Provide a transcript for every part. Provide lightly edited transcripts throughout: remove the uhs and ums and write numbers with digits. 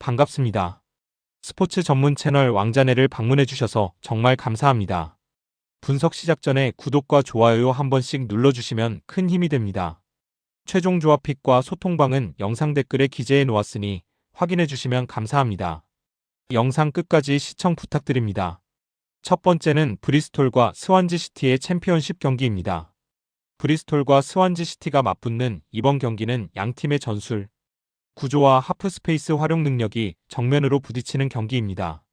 반갑습니다. 스포츠 전문 채널 왕자네를 방문해주셔서 정말 감사합니다. 분석 시작 전에 구독과 좋아요 한 번씩 눌러주시면 큰 힘이 됩니다. 최종 조합픽과 소통방은 영상 댓글에 기재해 놓았으니 확인해주시면 감사합니다. 영상 끝까지 시청 부탁드립니다. 첫 번째는 브리스톨과 스완지시티의 챔피언십 경기입니다. 브리스톨과 스완지시티가 맞붙는 이번 경기는 양팀의 전술, 구조와 하프스페이스 활용 능력이 정면으로 부딪히는 경기입니다.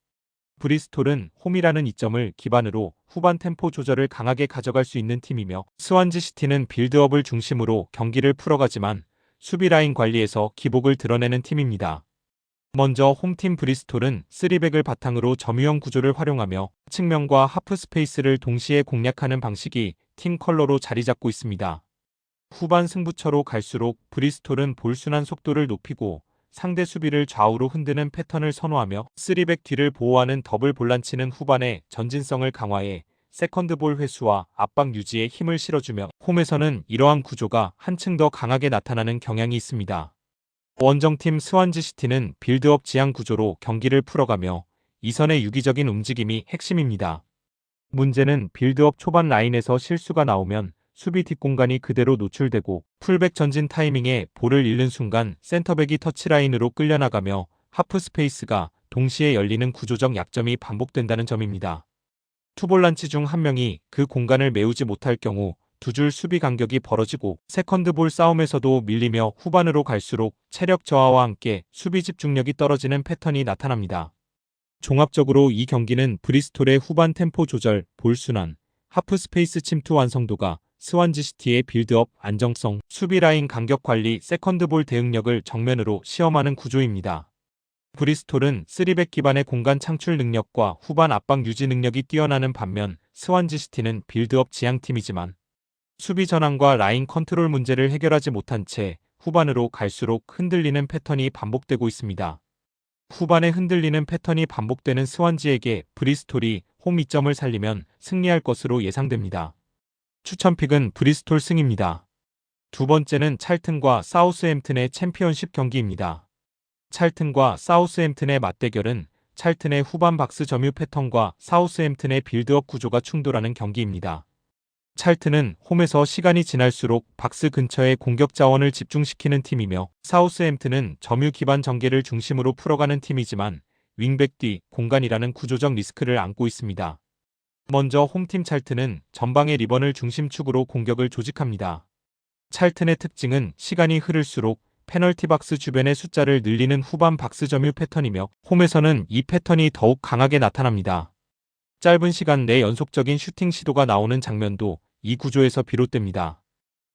브리스톨은 홈이라는 이점을 기반으로 후반 템포 조절을 강하게 가져갈 수 있는 팀이며, 스완지시티는 빌드업을 중심으로 경기를 풀어가지만 수비 라인 관리에서 기복을 드러내는 팀입니다. 먼저 홈팀 브리스톨은 3백을 바탕으로 점유형 구조를 활용하며 측면과 하프스페이스를 동시에 공략하는 방식이 팀 컬러로 자리 잡고 있습니다. 후반 승부처로 갈수록 브리스톨은 볼 순환 속도를 높이고 상대 수비를 좌우로 흔드는 패턴을 선호하며 3백 뒤를 보호하는 더블 볼란치는 후반에 전진성을 강화해 세컨드볼 회수와 압박 유지에 힘을 실어주며, 홈에서는 이러한 구조가 한층 더 강하게 나타나는 경향이 있습니다. 원정팀 스완지시티는 빌드업 지향 구조로 경기를 풀어가며 이선의 유기적인 움직임이 핵심입니다. 문제는 빌드업 초반 라인에서 실수가 나오면 수비 뒷공간이 그대로 노출되고 풀백 전진 타이밍에 볼을 잃는 순간 센터백이 터치라인으로 끌려나가며 하프스페이스가 동시에 열리는 구조적 약점이 반복된다는 점입니다. 투볼란치 중 한 명이 그 공간을 메우지 못할 경우 두 줄 수비 간격이 벌어지고 세컨드볼 싸움에서도 밀리며 후반으로 갈수록 체력 저하와 함께 수비 집중력이 떨어지는 패턴이 나타납니다. 종합적으로 이 경기는 브리스톨의 후반 템포 조절, 볼 순환, 하프스페이스 침투 완성도가 스완지시티의 빌드업 안정성, 수비 라인 간격 관리, 세컨드볼 대응력을 정면으로 시험하는 구조입니다. 브리스톨은 3백 기반의 공간 창출 능력과 후반 압박 유지 능력이 뛰어나는 반면, 스완지시티는 빌드업 지향팀이지만 수비 전환과 라인 컨트롤 문제를 해결하지 못한 채 후반으로 갈수록 흔들리는 패턴이 반복되고 있습니다. 후반에 흔들리는 패턴이 반복되는 스완지에게 브리스톨이 홈 이점을 살리면 승리할 것으로 예상됩니다. 추천픽은 브리스톨 승입니다. 두 번째는 찰튼과 사우스햄튼의 챔피언십 경기입니다. 찰튼과 사우스햄튼의 맞대결은 찰튼의 후반 박스 점유 패턴과 사우스햄튼의 빌드업 구조가 충돌하는 경기입니다. 찰튼은 홈에서 시간이 지날수록 박스 근처에 공격 자원을 집중시키는 팀이며, 사우스햄튼은 점유 기반 전개를 중심으로 풀어가는 팀이지만 윙백 뒤 공간이라는 구조적 리스크를 안고 있습니다. 먼저 홈팀 찰튼은 전방의 리번을 중심축으로 공격을 조직합니다. 찰튼의 특징은 시간이 흐를수록 페널티 박스 주변의 숫자를 늘리는 후반 박스 점유 패턴이며, 홈에서는 이 패턴이 더욱 강하게 나타납니다. 짧은 시간 내 연속적인 슈팅 시도가 나오는 장면도 이 구조에서 비롯됩니다.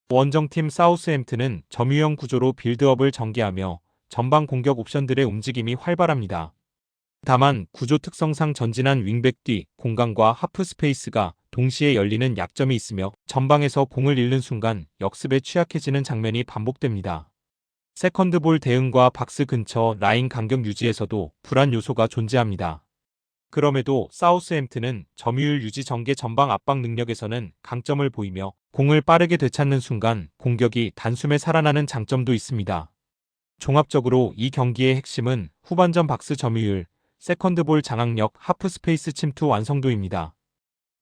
원정팀 사우스햄튼은 점유형 구조로 빌드업을 전개하며 전방 공격 옵션들의 움직임이 활발합니다. 다만 구조 특성상 전진한 윙백 뒤 공간과 하프스페이스가 동시에 열리는 약점이 있으며, 전방에서 공을 잃는 순간 역습에 취약해지는 장면이 반복됩니다. 세컨드볼 대응과 박스 근처 라인 간격 유지에서도 불안 요소가 존재합니다. 그럼에도 사우스햄튼은 점유율 유지 전개 전방 압박 능력에서는 강점을 보이며 공을 빠르게 되찾는 순간 공격이 단숨에 살아나는 장점도 있습니다. 종합적으로 이 경기의 핵심은 후반전 박스 점유율, 세컨드볼 장악력, 하프스페이스 침투 완성도입니다.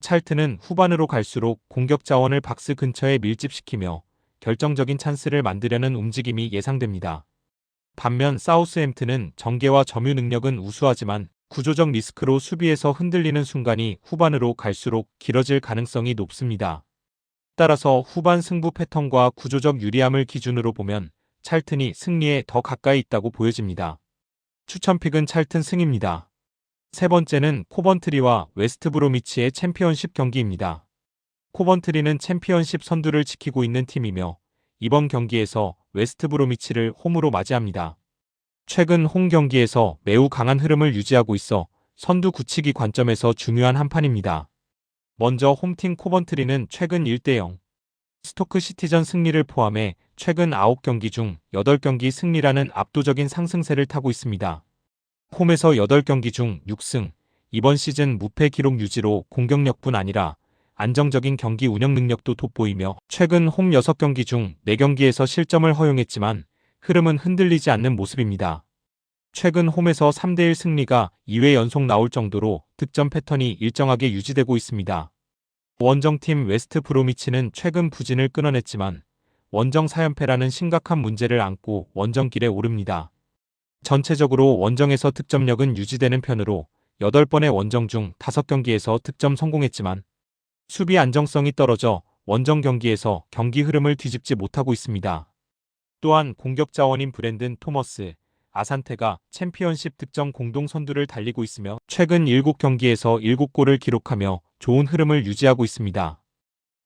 찰튼은 후반으로 갈수록 공격 자원을 박스 근처에 밀집시키며 결정적인 찬스를 만들려는 움직임이 예상됩니다. 반면 사우스햄튼은 전개와 점유 능력은 우수하지만 구조적 리스크로 수비에서 흔들리는 순간이 후반으로 갈수록 길어질 가능성이 높습니다. 따라서 후반 승부 패턴과 구조적 유리함을 기준으로 보면 찰튼이 승리에 더 가까이 있다고 보여집니다. 추천픽은 찰튼 승입니다. 세 번째는 코번트리와 웨스트브로미치의 챔피언십 경기입니다. 코번트리는 챔피언십 선두를 지키고 있는 팀이며 이번 경기에서 웨스트브로미치를 홈으로 맞이합니다. 최근 홈 경기에서 매우 강한 흐름을 유지하고 있어 선두 굳히기 관점에서 중요한 한판입니다. 먼저 홈팀 코번트리는 최근 1대0 스토크 시티전 승리를 포함해 최근 9경기 중 8경기 승리라는 압도적인 상승세를 타고 있습니다. 홈에서 8경기 중 6승, 이번 시즌 무패 기록 유지로 공격력뿐 아니라 안정적인 경기 운영 능력도 돋보이며, 최근 홈 6경기 중 4경기에서 실점을 허용했지만 흐름은 흔들리지 않는 모습입니다. 최근 홈에서 3대1 승리가 2회 연속 나올 정도로 득점 패턴이 일정하게 유지되고 있습니다. 원정팀 웨스트 브로미치는 최근 부진을 끊어냈지만 원정 4연패라는 심각한 문제를 안고 원정길에 오릅니다. 전체적으로 원정에서 득점력은 유지되는 편으로 8번의 원정 중 5경기에서 득점 성공했지만 수비 안정성이 떨어져 원정 경기에서 경기 흐름을 뒤집지 못하고 있습니다. 또한 공격 자원인 브랜든 토머스, 아산테가 챔피언십 득점 공동 선두를 달리고 있으며 최근 7경기에서 7골을 기록하며 좋은 흐름을 유지하고 있습니다.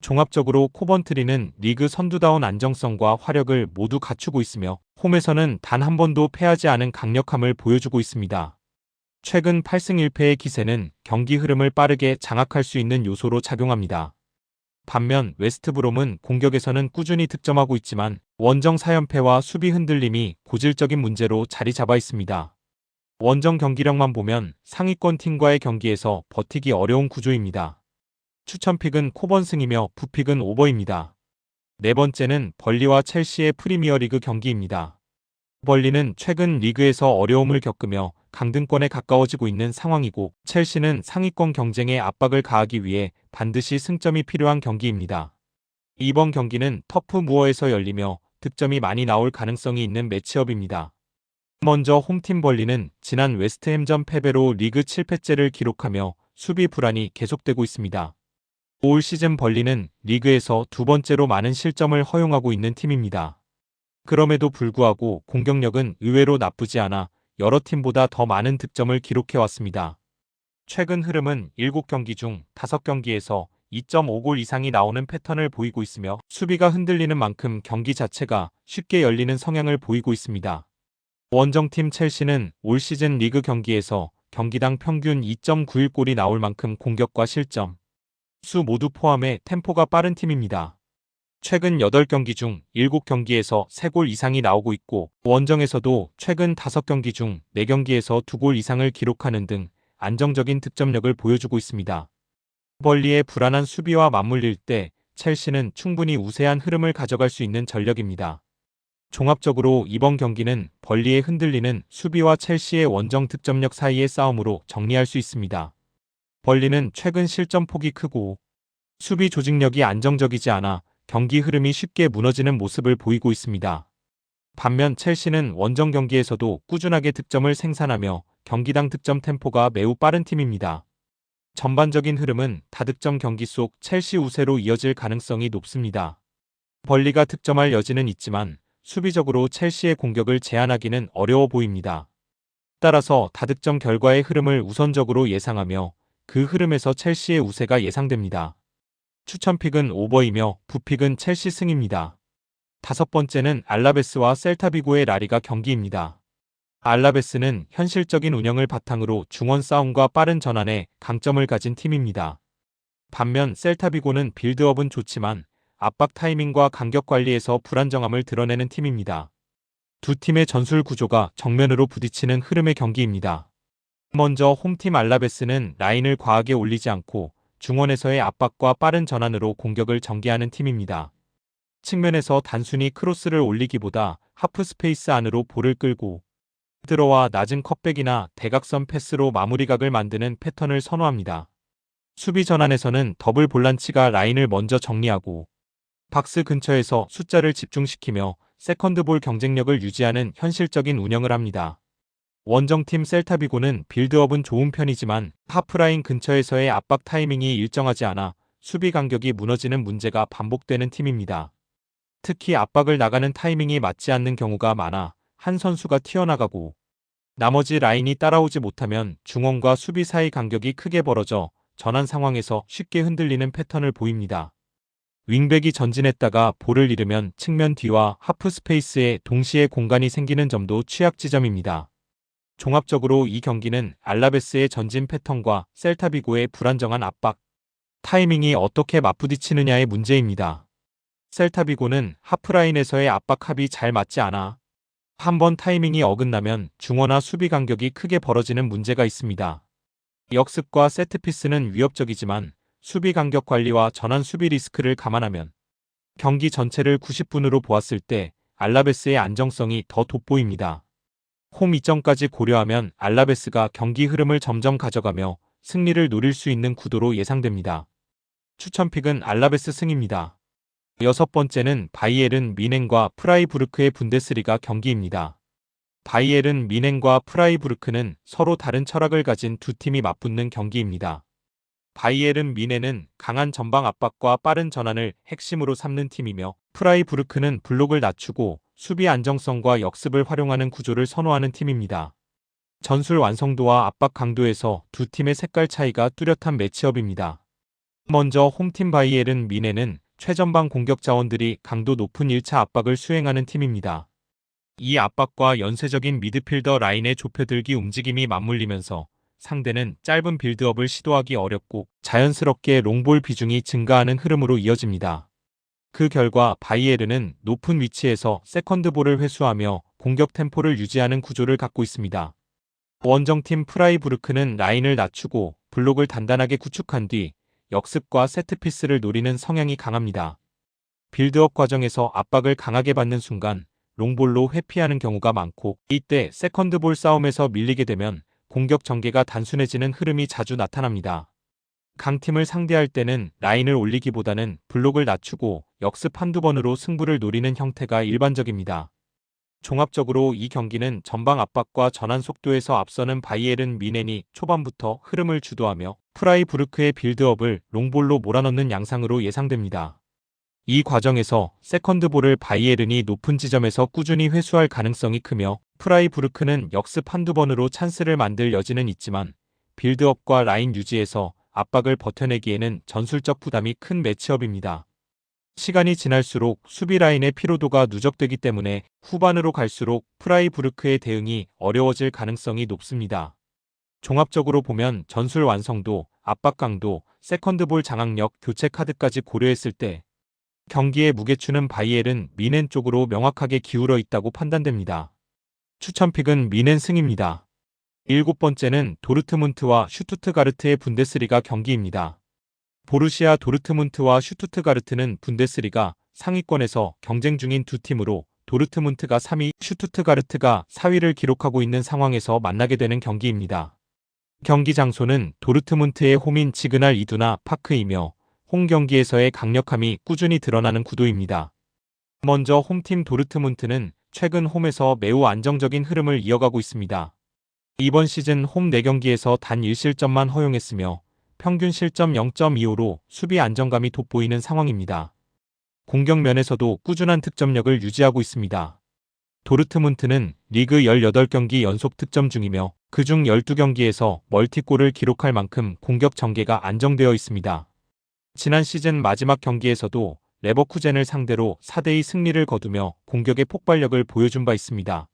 종합적으로 코번트리는 리그 선두다운 안정성과 화력을 모두 갖추고 있으며 홈에서는 단 한 번도 패하지 않은 강력함을 보여주고 있습니다. 최근 8승 1패의 기세는 경기 흐름을 빠르게 장악할 수 있는 요소로 작용합니다. 반면 웨스트브롬은 공격에서는 꾸준히 득점하고 있지만 원정 4연패와 수비 흔들림이 고질적인 문제로 자리 잡아 있습니다. 원정 경기력만 보면 상위권 팀과의 경기에서 버티기 어려운 구조입니다. 추천픽은 코번승이며 부픽은 오버입니다. 네 번째는 벌리와 첼시의 프리미어리그 경기입니다. 벌리는 최근 리그에서 어려움을 겪으며 강등권에 가까워지고 있는 상황이고 첼시는 상위권 경쟁에 압박을 가하기 위해 반드시 승점이 필요한 경기입니다. 이번 경기는 터프 무어에서 열리며 득점이 많이 나올 가능성이 있는 매치업입니다. 먼저 홈팀 벌리는 지난 웨스트햄전 패배로 리그 7패째를 기록하며 수비 불안이 계속되고 있습니다. 올 시즌 벌리는 리그에서 두 번째로 많은 실점을 허용하고 있는 팀입니다. 그럼에도 불구하고 공격력은 의외로 나쁘지 않아 여러 팀보다 더 많은 득점을 기록해왔습니다. 최근 흐름은 7경기 중 5경기에서 2.5골 이상이 나오는 패턴을 보이고 있으며 수비가 흔들리는 만큼 경기 자체가 쉽게 열리는 성향을 보이고 있습니다. 원정팀 첼시는 올 시즌 리그 경기에서 경기당 평균 2.91골이 나올 만큼 공격과 실점, 수 모두 포함해 템포가 빠른 팀입니다. 최근 8경기 중 7경기에서 3골 이상이 나오고 있고 원정에서도 최근 5경기 중 4경기에서 2골 이상을 기록하는 등 안정적인 득점력을 보여주고 있습니다. 벌리의 불안한 수비와 맞물릴 때 첼시는 충분히 우세한 흐름을 가져갈 수 있는 전력입니다. 종합적으로 이번 경기는 벌리의 흔들리는 수비와 첼시의 원정 득점력 사이의 싸움으로 정리할 수 있습니다. 벌리는 최근 실점 폭이 크고 수비 조직력이 안정적이지 않아 경기 흐름이 쉽게 무너지는 모습을 보이고 있습니다. 반면 첼시는 원정 경기에서도 꾸준하게 득점을 생산하며 경기당 득점 템포가 매우 빠른 팀입니다. 전반적인 흐름은 다득점 경기 속 첼시 우세로 이어질 가능성이 높습니다. 벌리가 득점할 여지는 있지만 수비적으로 첼시의 공격을 제한하기는 어려워 보입니다. 따라서 다득점 결과의 흐름을 우선적으로 예상하며 그 흐름에서 첼시의 우세가 예상됩니다. 추천픽은 오버이며 부픽은 첼시 승입니다. 다섯 번째는 알라베스와 셀타비고의 라리가 경기입니다. 알라베스는 현실적인 운영을 바탕으로 중원 싸움과 빠른 전환에 강점을 가진 팀입니다. 반면 셀타비고는 빌드업은 좋지만 압박 타이밍과 간격 관리에서 불안정함을 드러내는 팀입니다. 두 팀의 전술 구조가 정면으로 부딪히는 흐름의 경기입니다. 먼저 홈팀 알라베스는 라인을 과하게 올리지 않고 중원에서의 압박과 빠른 전환으로 공격을 전개하는 팀입니다. 측면에서 단순히 크로스를 올리기보다 하프 스페이스 안으로 볼을 끌고 들어와 낮은 컷백이나 대각선 패스로 마무리각을 만드는 패턴을 선호합니다. 수비 전환에서는 더블 볼란치가 라인을 먼저 정리하고 박스 근처에서 숫자를 집중시키며 세컨드볼 경쟁력을 유지하는 현실적인 운영을 합니다. 원정팀 셀타비고는 빌드업은 좋은 편이지만 하프라인 근처에서의 압박 타이밍이 일정하지 않아 수비 간격이 무너지는 문제가 반복되는 팀입니다. 특히 압박을 나가는 타이밍이 맞지 않는 경우가 많아 한 선수가 튀어나가고 나머지 라인이 따라오지 못하면 중원과 수비 사이 간격이 크게 벌어져 전환 상황에서 쉽게 흔들리는 패턴을 보입니다. 윙백이 전진했다가 볼을 잃으면 측면 뒤와 하프 스페이스에 동시에 공간이 생기는 점도 취약 지점입니다. 종합적으로 이 경기는 알라베스의 전진 패턴과 셀타비고의 불안정한 압박, 타이밍이 어떻게 맞부딪히느냐의 문제입니다. 셀타비고는 하프라인에서의 압박합이 잘 맞지 않아 한번 타이밍이 어긋나면 중원화 수비 간격이 크게 벌어지는 문제가 있습니다. 역습과 세트피스는 위협적이지만 수비 간격 관리와 전환 수비 리스크를 감안하면 경기 전체를 90분으로 보았을 때 알라베스의 안정성이 더 돋보입니다. 홈 이점까지 고려하면 알라베스가 경기 흐름을 점점 가져가며 승리를 노릴 수 있는 구도로 예상됩니다. 추천픽은 알라베스 승입니다. 여섯 번째는 바이에른 뮌헨과 프라이부르크의 분데스리가 경기입니다. 바이에른 뮌헨과 프라이부르크는 서로 다른 철학을 가진 두 팀이 맞붙는 경기입니다. 바이에른 뮌헨은 강한 전방 압박과 빠른 전환을 핵심으로 삼는 팀이며 프라이부르크는 블록을 낮추고 수비 안정성과 역습을 활용하는 구조를 선호하는 팀입니다. 전술 완성도와 압박 강도에서 두 팀의 색깔 차이가 뚜렷한 매치업입니다. 먼저 홈팀 바이에른 뮌헨은 최전방 공격 자원들이 강도 높은 1차 압박을 수행하는 팀입니다. 이 압박과 연쇄적인 미드필더 라인의 좁혀들기 움직임이 맞물리면서 상대는 짧은 빌드업을 시도하기 어렵고 자연스럽게 롱볼 비중이 증가하는 흐름으로 이어집니다. 그 결과 바이에른은 높은 위치에서 세컨드볼을 회수하며 공격 템포를 유지하는 구조를 갖고 있습니다. 원정팀 프라이부르크는 라인을 낮추고 블록을 단단하게 구축한 뒤 역습과 세트피스를 노리는 성향이 강합니다. 빌드업 과정에서 압박을 강하게 받는 순간 롱볼로 회피하는 경우가 많고 이때 세컨드볼 싸움에서 밀리게 되면 공격 전개가 단순해지는 흐름이 자주 나타납니다. 강팀을 상대할 때는 라인을 올리기보다는 블록을 낮추고 역습 한두 번으로 승부를 노리는 형태가 일반적입니다. 종합적으로 이 경기는 전방 압박과 전환 속도에서 앞서는 바이에른 뮌헨이 초반부터 흐름을 주도하며 프라이부르크의 빌드업을 롱볼로 몰아넣는 양상으로 예상됩니다. 이 과정에서 세컨드볼을 바이에른이 높은 지점에서 꾸준히 회수할 가능성이 크며 프라이부르크는 역습 한두 번으로 찬스를 만들 여지는 있지만 빌드업과 라인 유지에서 압박을 버텨내기에는 전술적 부담이 큰 매치업입니다. 시간이 지날수록 수비 라인의 피로도가 누적되기 때문에 후반으로 갈수록 프라이부르크의 대응이 어려워질 가능성이 높습니다. 종합적으로 보면 전술 완성도, 압박 강도, 세컨드볼 장악력, 교체 카드까지 고려했을 때 경기의 무게추는 바이에른 뮌헨 쪽으로 명확하게 기울어 있다고 판단됩니다. 추천픽은 뮌헨 승입니다. 일곱 번째는 도르트문트와 슈투트가르트의 분데스리가 경기입니다. 보루시아 도르트문트와 슈투트가르트는 분데스리가 상위권에서 경쟁 중인 두 팀으로 도르트문트가 3위, 슈투트가르트가 4위를 기록하고 있는 상황에서 만나게 되는 경기입니다. 경기 장소는 도르트문트의 홈인 지그날 이두나 파크이며 홈 경기에서의 강력함이 꾸준히 드러나는 구도입니다. 먼저 홈팀 도르트문트는 최근 홈에서 매우 안정적인 흐름을 이어가고 있습니다. 이번 시즌 홈 4경기에서 단 1실점만 허용했으며 평균 실점 0.25로 수비 안정감이 돋보이는 상황입니다. 공격 면에서도 꾸준한 득점력을 유지하고 있습니다. 도르트문트는 리그 18경기 연속 득점 중이며 그중 12경기에서 멀티골을 기록할 만큼 공격 전개가 안정되어 있습니다. 지난 시즌 마지막 경기에서도 레버쿠젠을 상대로 4대2 승리를 거두며 공격의 폭발력을 보여준 바 있습니다.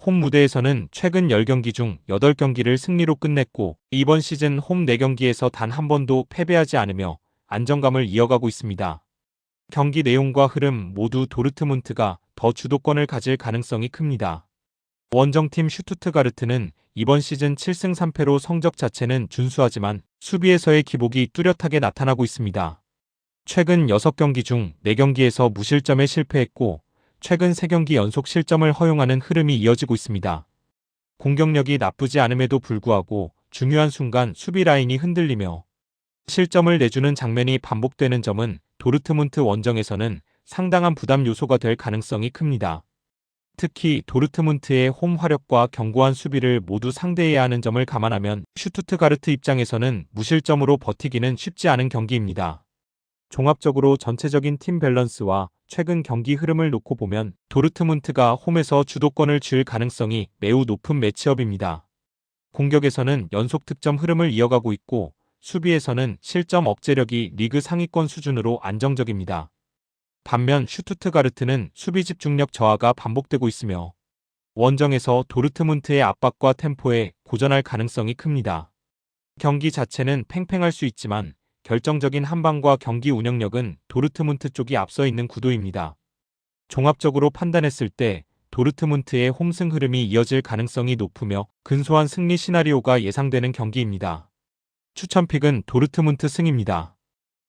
홈 무대에서는 최근 10경기 중 8경기를 승리로 끝냈고 이번 시즌 홈 4경기에서 단 한 번도 패배하지 않으며 안정감을 이어가고 있습니다. 경기 내용과 흐름 모두 도르트문트가 더 주도권을 가질 가능성이 큽니다. 원정팀 슈투트가르트는 이번 시즌 7승 3패로 성적 자체는 준수하지만 수비에서의 기복이 뚜렷하게 나타나고 있습니다. 최근 6경기 중 4경기에서 무실점에 실패했고 최근 3경기 연속 실점을 허용하는 흐름이 이어지고 있습니다. 공격력이 나쁘지 않음에도 불구하고 중요한 순간 수비 라인이 흔들리며 실점을 내주는 장면이 반복되는 점은 도르트문트 원정에서는 상당한 부담 요소가 될 가능성이 큽니다. 특히 도르트문트의 홈 화력과 견고한 수비를 모두 상대해야 하는 점을 감안하면 슈투트가르트 입장에서는 무실점으로 버티기는 쉽지 않은 경기입니다. 종합적으로 전체적인 팀 밸런스와 최근 경기 흐름을 놓고 보면 도르트문트가 홈에서 주도권을 쥘 가능성이 매우 높은 매치업입니다. 공격에서는 연속 득점 흐름을 이어가고 있고 수비에서는 실점 억제력이 리그 상위권 수준으로 안정적입니다. 반면 슈투트가르트는 수비 집중력 저하가 반복되고 있으며 원정에서 도르트문트의 압박과 템포에 고전할 가능성이 큽니다. 경기 자체는 팽팽할 수 있지만 결정적인 한방과 경기 운영력은 도르트문트 쪽이 앞서 있는 구도입니다. 종합적으로 판단했을 때 도르트문트의 홈승 흐름이 이어질 가능성이 높으며 근소한 승리 시나리오가 예상되는 경기입니다. 추천픽은 도르트문트 승입니다.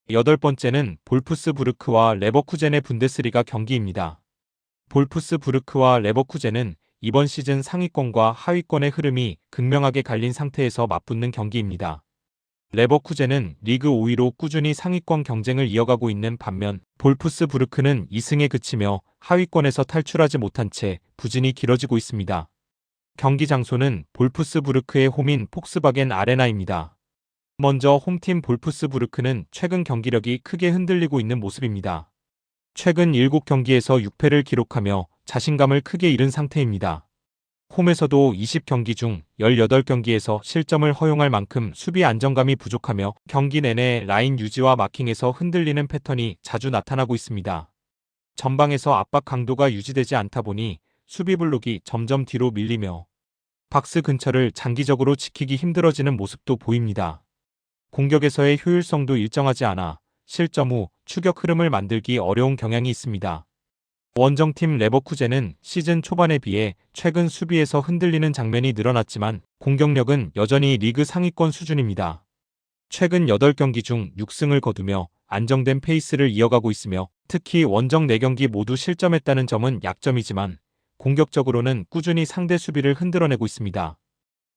여덟 번째는 볼프스부르크와 레버쿠젠의 분데스리가 경기입니다. 볼프스부르크와 레버쿠젠은 이번 시즌 상위권과 하위권의 흐름이 극명하게 갈린 상태에서 맞붙는 경기입니다. 레버쿠젠은 리그 5위로 꾸준히 상위권 경쟁을 이어가고 있는 반면 볼프스부르크는 2승에 그치며 하위권에서 탈출하지 못한 채 부진이 길어지고 있습니다. 경기 장소는 볼프스부르크의 홈인 폭스바겐 아레나입니다. 먼저 홈팀 볼프스부르크는 최근 경기력이 크게 흔들리고 있는 모습입니다. 최근 7경기에서 6패를 기록하며 자신감을 크게 잃은 상태입니다. 홈에서도 20경기 중 18경기에서 실점을 허용할 만큼 수비 안정감이 부족하며 경기 내내 라인 유지와 마킹에서 흔들리는 패턴이 자주 나타나고 있습니다. 전방에서 압박 강도가 유지되지 않다 보니 수비 블록이 점점 뒤로 밀리며 박스 근처를 장기적으로 지키기 힘들어지는 모습도 보입니다. 공격에서의 효율성도 일정하지 않아 실점 후 추격 흐름을 만들기 어려운 경향이 있습니다. 원정팀 레버쿠젠은 시즌 초반에 비해 최근 수비에서 흔들리는 장면이 늘어났지만 공격력은 여전히 리그 상위권 수준입니다. 최근 8경기 중 6승을 거두며 안정된 페이스를 이어가고 있으며 특히 원정 4경기 모두 실점했다는 점은 약점이지만 공격적으로는 꾸준히 상대 수비를 흔들어내고 있습니다.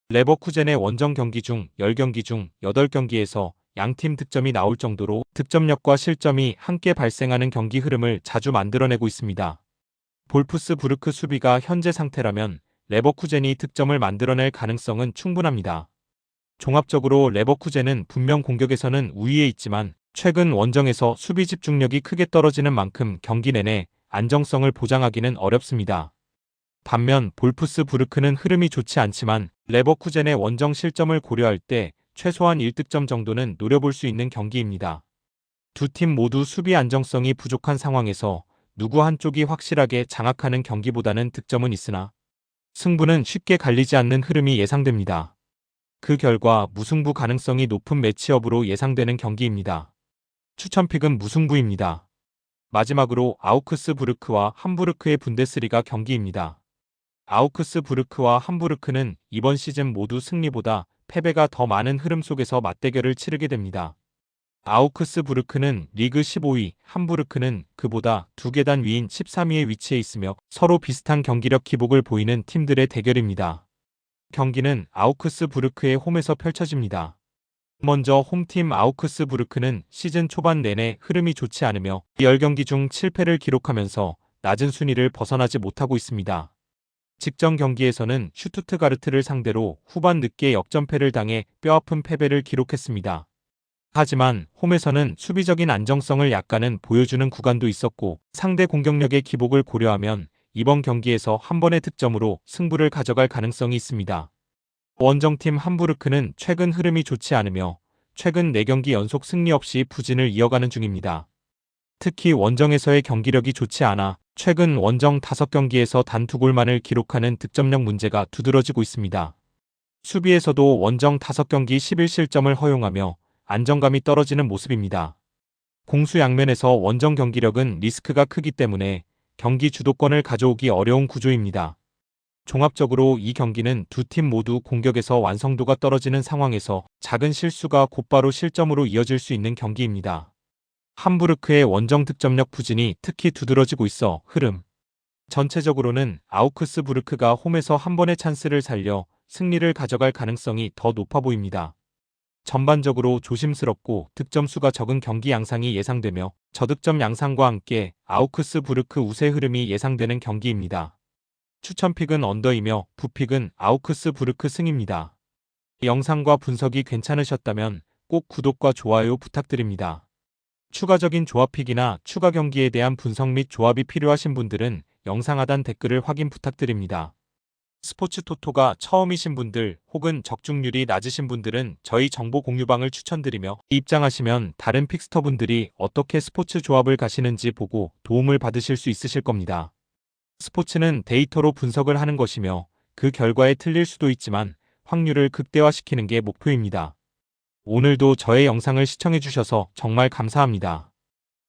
레버쿠젠의 원정 경기 중 10경기 중 8경기에서 양팀 득점이 나올 정도로 득점력과 실점이 함께 발생하는 경기 흐름을 자주 만들어내고 있습니다. 볼프스부르크 수비가 현재 상태라면 레버쿠젠이 득점을 만들어낼 가능성은 충분합니다. 종합적으로 레버쿠젠은 분명 공격에서는 우위에 있지만 최근 원정에서 수비 집중력이 크게 떨어지는 만큼 경기 내내 안정성을 보장하기는 어렵습니다. 반면 볼프스부르크는 흐름이 좋지 않지만 레버쿠젠의 원정 실점을 고려할 때 최소한 1득점 정도는 노려볼 수 있는 경기입니다. 두 팀 모두 수비 안정성이 부족한 상황에서 누구 한쪽이 확실하게 장악하는 경기보다는 득점은 있으나 승부는 쉽게 갈리지 않는 흐름이 예상됩니다. 그 결과 무승부 가능성이 높은 매치업으로 예상되는 경기입니다. 추천픽은 무승부입니다. 마지막으로 아우크스부르크와 함부르크의 분데스리가 경기입니다. 아우크스부르크와 함부르크는 이번 시즌 모두 승리보다 패배가 더 많은 흐름 속에서 맞대결을 치르게 됩니다. 아우크스부르크는 리그 15위, 함부르크는 그보다 2계단 위인 13위에 위치해 있으며 서로 비슷한 경기력 기복을 보이는 팀들의 대결입니다. 경기는 아우크스부르크의 홈에서 펼쳐집니다. 먼저 홈팀 아우크스부르크는 시즌 초반 내내 흐름이 좋지 않으며 10경기 중 7패를 기록하면서 낮은 순위를 벗어나지 못하고 있습니다. 직전 경기에서는 슈투트가르트를 상대로 후반 늦게 역전패를 당해 뼈아픈 패배를 기록했습니다. 하지만 홈에서는 수비적인 안정성을 약간은 보여주는 구간도 있었고 상대 공격력의 기복을 고려하면 이번 경기에서 한 번의 득점으로 승부를 가져갈 가능성이 있습니다. 원정팀 함부르크는 최근 흐름이 좋지 않으며 최근 4경기 연속 승리 없이 부진을 이어가는 중입니다. 특히 원정에서의 경기력이 좋지 않아 최근 원정 5경기에서 단 2골만을 기록하는 득점력 문제가 두드러지고 있습니다. 수비에서도 원정 5경기 11실점을 허용하며 안정감이 떨어지는 모습입니다. 공수 양면에서 원정 경기력은 리스크가 크기 때문에 경기 주도권을 가져오기 어려운 구조입니다. 종합적으로 이 경기는 두 팀 모두 공격에서 완성도가 떨어지는 상황에서 작은 실수가 곧바로 실점으로 이어질 수 있는 경기입니다. 함부르크의 원정 득점력 부진이 특히 두드러지고 있어 흐름 전체적으로는 아우크스부르크가 홈에서 한 번의 찬스를 살려 승리를 가져갈 가능성이 더 높아 보입니다. 전반적으로 조심스럽고 득점수가 적은 경기 양상이 예상되며 저득점 양상과 함께 아우크스부르크 우세 흐름이 예상되는 경기입니다. 추천픽은 언더이며 부픽은 아우크스부르크 승입니다. 영상과 분석이 괜찮으셨다면 꼭 구독과 좋아요 부탁드립니다. 추가적인 조합픽이나 추가 경기에 대한 분석 및 조합이 필요하신 분들은 영상 하단 댓글을 확인 부탁드립니다. 스포츠 토토가 처음이신 분들 혹은 적중률이 낮으신 분들은 저희 정보 공유방을 추천드리며 입장하시면 다른 픽스터분들이 어떻게 스포츠 조합을 가시는지 보고 도움을 받으실 수 있으실 겁니다. 스포츠는 데이터로 분석을 하는 것이며 그 결과에 틀릴 수도 있지만 확률을 극대화시키는 게 목표입니다. 오늘도 저의 영상을 시청해주셔서 정말 감사합니다.